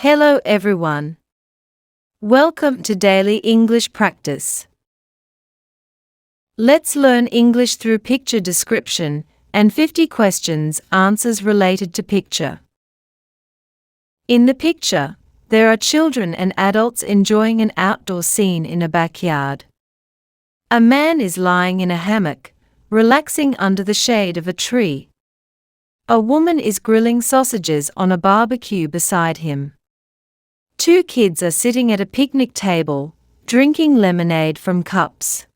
Hello everyone. Welcome to Daily English Practice. Let's learn English through picture description and 50 questions answers related to picture. In the picture, there are children and adults enjoying an outdoor scene in a backyard. A man is lying in a hammock, relaxing under the shade of a tree. A woman is grilling sausages on a barbecue beside him. Two kids are sitting at a picnic table, drinking lemonade from cups.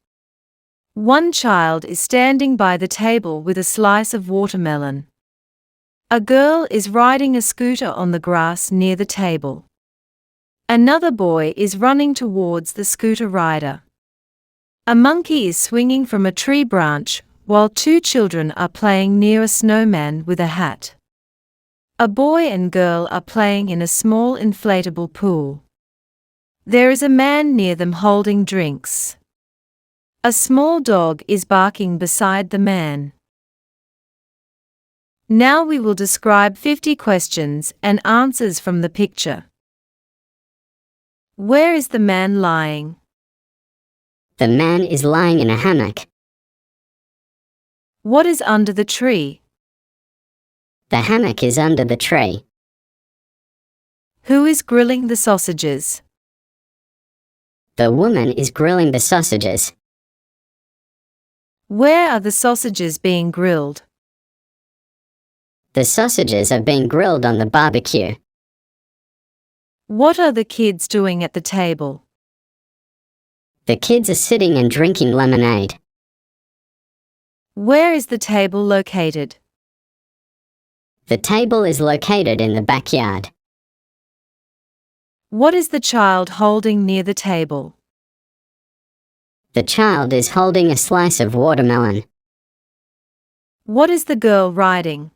One child is standing by the table with a slice of watermelon. A girl is riding a scooter on the grass near the table. Another boy is running towards the scooter rider. A monkey is swinging from a tree branch, while two children are playing near a snowman with a hat. A boy and girl are playing in a small inflatable pool. There is a man near them holding drinks. A small dog is barking beside the man. Now we will describe 50 questions and answers from the picture. Where is the man lying? The man is lying in a hammock. What is under the tree? The hammock is under the tree. Who is grilling the sausages? The woman is grilling the sausages. Where are the sausages being grilled? The sausages are being grilled on the barbecue. What are the kids doing at the table? The kids are sitting and drinking lemonade. Where is the table located? The table is located in the backyard. What is the child holding near the table? The child is holding a slice of watermelon. What is the girl riding?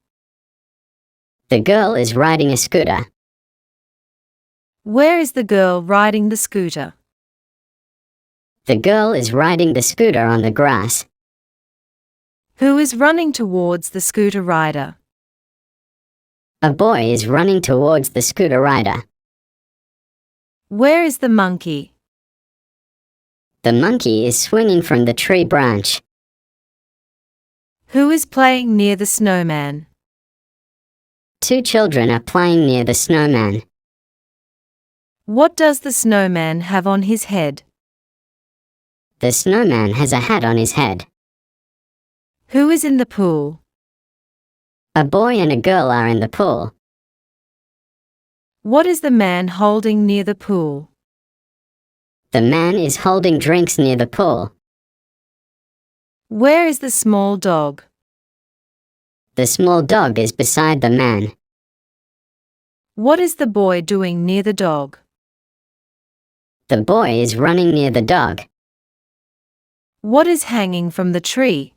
The girl is riding a scooter. Where is the girl riding the scooter? The girl is riding the scooter on the grass. Who is running towards the scooter rider? A boy is running towards the scooter rider. Where is the monkey? The monkey is swinging from the tree branch. Who is playing near the snowman? Two children are playing near the snowman. What does the snowman have on his head? The snowman has a hat on his head. Who is in the pool? A boy and a girl are in the pool. What is the man holding near the pool? The man is holding drinks near the pool. Where is the small dog? The small dog is beside the man. What is the boy doing near the dog? The boy is running near the dog. What is hanging from the tree?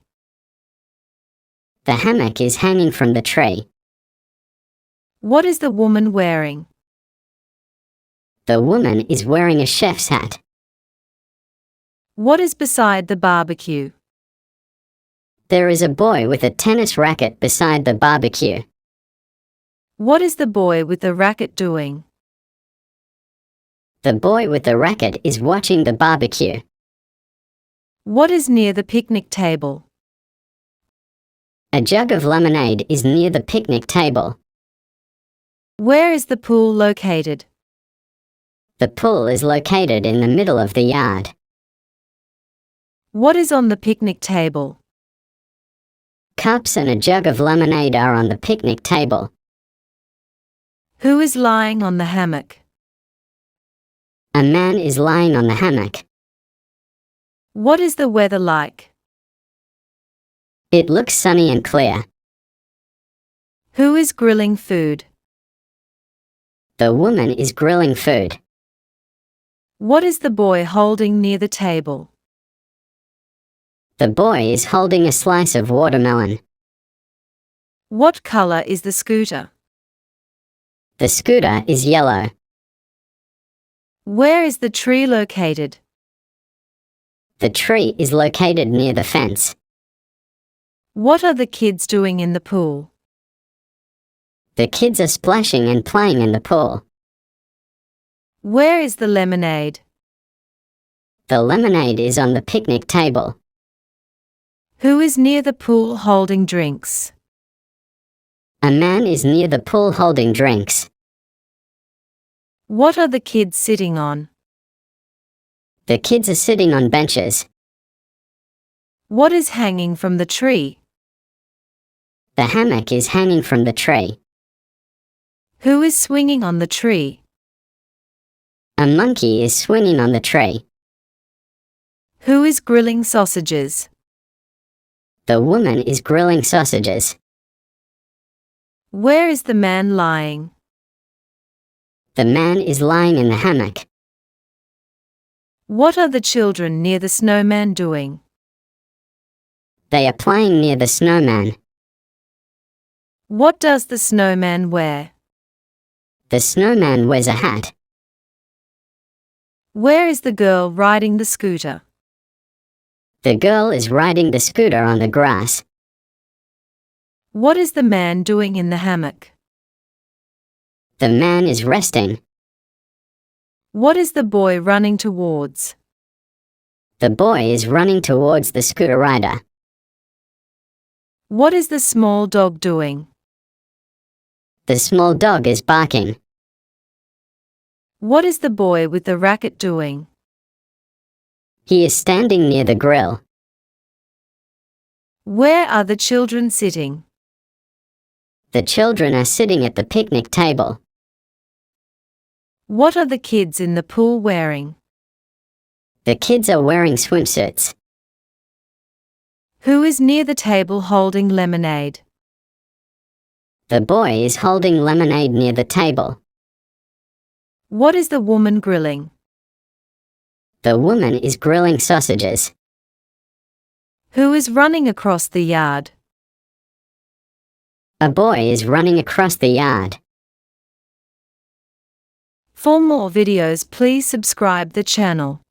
The hammock is hanging from the tree. What is the woman wearing? The woman is wearing a chef's hat. What is beside the barbecue? There is a boy with a tennis racket beside the barbecue. What is the boy with the racket doing? The boy with the racket is watching the barbecue. What is near the picnic table? A jug of lemonade is near the picnic table. Where is the pool located? The pool is located in the middle of the yard. What is on the picnic table? Cups and a jug of lemonade are on the picnic table. Who is lying on the hammock? A man is lying on the hammock. What is the weather like? It looks sunny and clear. Who is grilling food? The woman is grilling food. What is the boy holding near the table? The boy is holding a slice of watermelon. What color is the scooter? The scooter is yellow. Where is the tree located? The tree is located near the fence. What are the kids doing in the pool? The kids are splashing and playing in the pool. Where is the lemonade? The lemonade is on the picnic table. Who is near the pool holding drinks? A man is near the pool holding drinks. What are the kids sitting on? The kids are sitting on benches. What is hanging from the tree? The hammock is hanging from the tree. Who is swinging on the tree? A monkey is swinging on the tree. Who is grilling sausages? The woman is grilling sausages. Where is the man lying? The man is lying in the hammock. What are the children near the snowman doing? They are playing near the snowman. What does the snowman wear? The snowman wears a hat. Where is the girl riding the scooter? The girl is riding the scooter on the grass. What is the man doing in the hammock? The man is resting. What is the boy running towards? The boy is running towards the scooter rider. What is the small dog doing? The small dog is barking. What is the boy with the racket doing? He is standing near the grill. Where are the children sitting? The children are sitting at the picnic table. What are the kids in the pool wearing? The kids are wearing swimsuits. Who is near the table holding lemonade? The boy is holding lemonade near the table. What is the woman grilling? The woman is grilling sausages. Who is running across the yard? A boy is running across the yard. For more videos, please subscribe the channel.